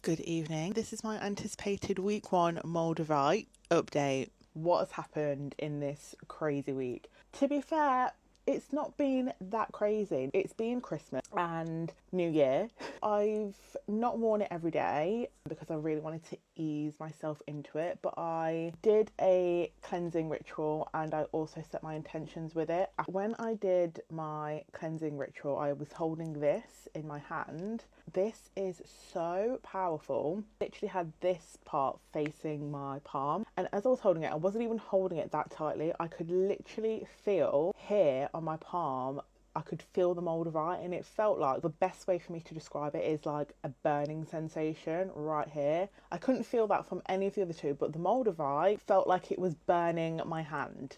Good evening. This is my anticipated week one Moldavite update. What has happened in this crazy week? To be fair, it's not been that crazy. It's been Christmas and New Year. I've not worn it every day because I really wanted to ease myself into it, but I did a cleansing ritual and I also set my intentions with it. When I did my cleansing ritual, I was holding this in my hand. This is so powerful. I literally had this part facing my palm, and as I was holding it, I wasn't even holding it that tightly. I could literally feel here on my palm, I could feel the Moldavite, and it felt like, the best way for me to describe it is like a burning sensation right here. I couldn't feel that from any of the other two, but the Moldavite felt like it was burning my hand.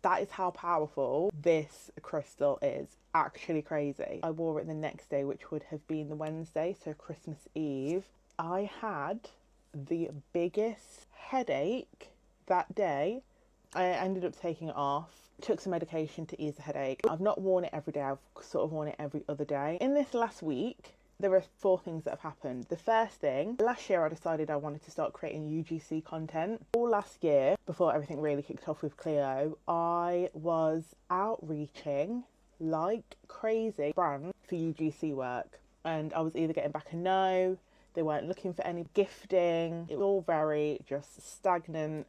That is how powerful this crystal is. Actually crazy. I wore it the next day, which would have been the Wednesday, so Christmas Eve. I had the biggest headache that day. I ended up taking it off, took some medication to ease the headache. I've not worn it every day, I've sort of worn it every other day. In this last week, there are 4 things that have happened. The first thing, last year I decided I wanted to start creating UGC content. All last year, before everything really kicked off with Cleo, I was outreaching like crazy brand for UGC work. And I was either getting back a no, they weren't looking for any gifting. It was all very just stagnant,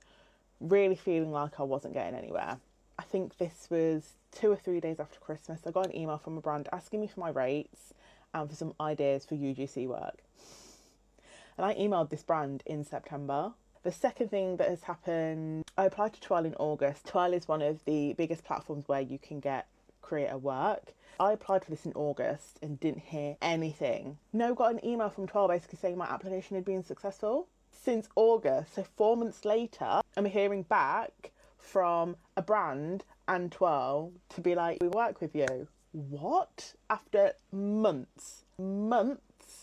really feeling like I wasn't getting anywhere. I think this was 2 or 3 days after Christmas. I got an email from a brand asking me for my rates and for some ideas for UGC work. And I emailed this brand in September. The second thing that has happened, I applied to Twirl in August. Twirl is one of the biggest platforms where you can get creator work. I applied for this in August and didn't hear anything. No, got an email from Twirl basically saying my application had been successful. Since August, so 4 months later, I'm hearing back from a brand and Twirl to be like, we work with you. What? After months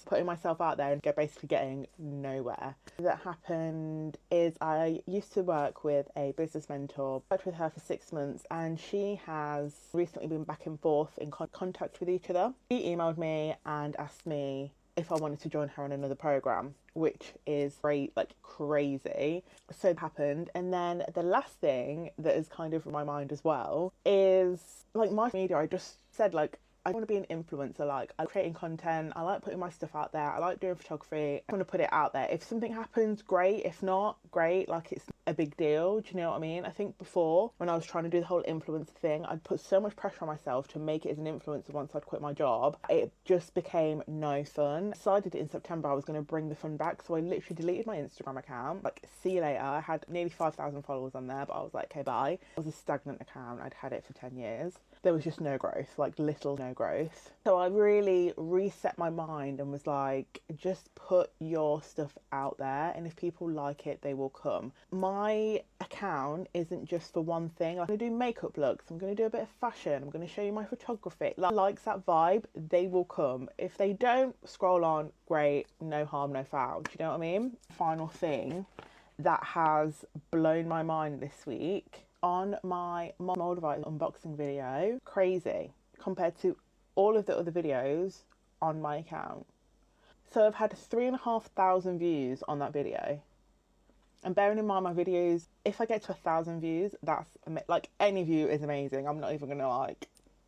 putting myself out there and basically getting nowhere. That happened is I used to work with a business mentor. I worked with her for 6 months and she has recently been back and forth in contact with each other. She emailed me and asked me if I wanted to join her on another program, which is great, like crazy. So it happened. And then the last thing that is kind of in my mind as well is like my media. I just said like, I want to be an influencer. Like, I'm creating content, I like putting my stuff out there, I like doing photography, I want to put it out there. If something happens, great. If not, great. Like, it's a big deal. Do you know what I mean? I think before, when I was trying to do the whole influencer thing, I'd put so much pressure on myself to make it as an influencer once I'd quit my job. It just became no fun. I decided in September I was going to bring the fun back, so I literally deleted my Instagram account. Like, see you later. I had nearly 5,000 followers on there, but I was like, okay, bye. It was a stagnant account. I'd had it for 10 years. There was just no growth, like little no growth. So I really reset my mind and was like, just put your stuff out there, and if people like it, they will come. My account isn't just for one thing. I'm going to do makeup looks, I'm going to do a bit of fashion, I'm going to show you my photography. Likes that vibe, they will come. If they don't, scroll on, great, no harm, no foul. Do you know what I mean? Final thing that has blown my mind this week, on my Moldavite unboxing video, crazy compared to all of the other videos on my account. So I've had 3,500 views on that video. And bearing in mind my videos, if I get to 1,000 views, that's like, any view is amazing. I'm not even gonna like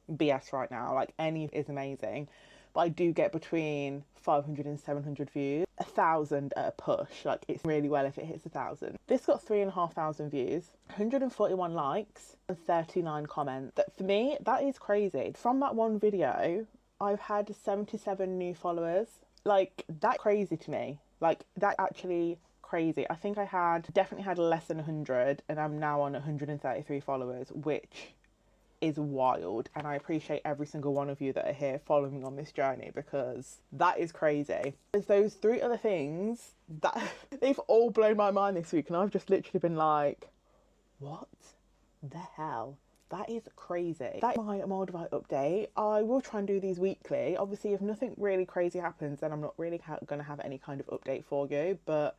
BS right now, like any is amazing. But I do get between 500 and 700 views, 1,000 at a push. Like, it's really well if it hits 1,000. This got 3,500 views, 141 likes and 39 comments. That, for me, that is crazy. From that one video, I've had 77 new followers. Like, that's crazy to me. Like, that actually crazy. I think I definitely had less than 100 and I'm now on 133 followers, which is wild. And I appreciate every single one of you that are here following me on this journey, because that is crazy. There's those 3 other things that they've all blown my mind this week, and I've just literally been like, what the hell? That is crazy. That's my Moldavite update. I will try and do these weekly. Obviously, if nothing really crazy happens, then I'm not really going to have any kind of update for you, but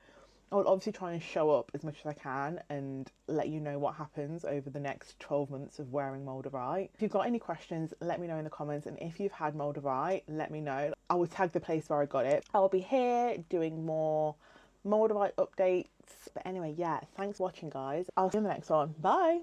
I will obviously try and show up as much as I can and let you know what happens over the next 12 months of wearing Moldavite. If you've got any questions, let me know in the comments, and if you've had Moldavite, let me know. I will tag the place where I got it. I'll be here doing more Moldavite updates. But anyway, yeah, thanks for watching, guys. I'll see you in the next one. Bye.